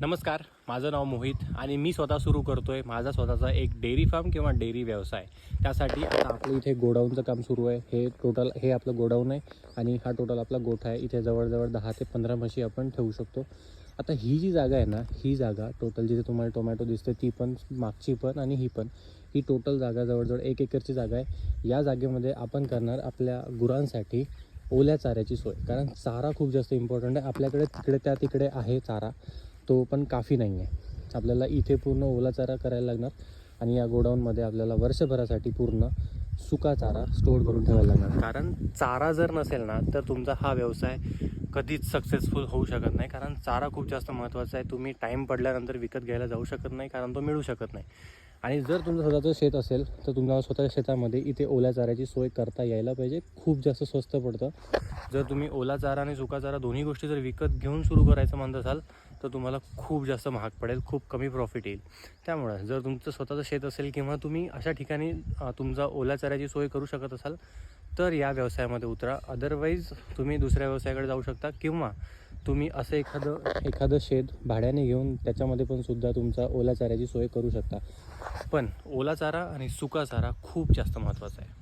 नमस्कार, माझं नाव मोहित आणि मी स्वतः सुरू करतो आहे माझा स्वतःचा एक डेअरी फार्म किंवा डेअरी व्यवसाय. त्यासाठी आता आपलं इथे गोडाऊनचं काम सुरू आहे. हे आपलं गोडाऊन आहे आणि हा टोटल आपला गोठा आहे. इथे जवळजवळ 10 ते 15 म्हशी आपण ठेवू शकतो. आता ही जी जागा आहे ना, ही जागा टोटल जिथे तुम्हाला टोमॅटो दिसते ती पण, मागची पण आणि ही पण, ही टोटल जागा जवळजवळ 1 एकरची जागा आहे. या जागेमध्ये आपण करणार आपल्या गुरांसाठी ओल्या चाऱ्याची सोय. कारण चारा खूप जास्त इम्पॉर्टंट आहे. आपल्याकडे तिकडे आहे चारा, तो पण काफी नाही आहे. आपल्याला इथे पूर्ण ओला चारा करायला लागणार आणि या गोडाऊनमध्ये आपल्याला वर्षभरासाठी पूर्ण सुका चारा स्टोअर करून ठेवायला लागणार. कारण चारा जर नसेल ना तर तुमचा हा व्यवसाय कधीच सक्सेसफुल होऊ शकत नाही. कारण चारा खूप जास्त महत्त्वाचा आहे. तुम्ही टाईम पडल्यानंतर विकत घ्यायला जाऊ शकत नाही, कारण तो मिळू शकत नाही. आणि जर तुमचं स्वतःचं शेत असेल तर तुम्हाला स्वतःच्या शेतामध्ये इथे ओल्या चाऱ्याची सोय करता यायला पाहिजे. खूप जास्त स्वस्त पडतं. जर तुम्ही ओला चारा आणि सुका चारा दोन्ही गोष्टी जर विकत घेऊन सुरू करायचं म्हणत असाल तर तुम्हाला खूप जास्त महाग पडेल, खूप कमी प्रॉफिट येईल. त्यामुळं जर तुमचं स्वतःचं शेत असेल किंवा तुम्ही अशा ठिकाणी तुमचा ओल्या चाऱ्याची सोय करू शकत असाल तर या व्यवसायामध्ये उतरा. अदरवाईज तुम्ही दुसऱ्या व्यवसायाकडे जाऊ शकता किंवा तुम्ही असं एखादं शेत भाड्याने घेऊन त्याच्यामध्ये पण सुद्धा तुमचा ओला चाऱ्याची सोय करू शकता. पण ओला चारा आणि सुका चारा खूप जास्त महत्त्वाचा आहे.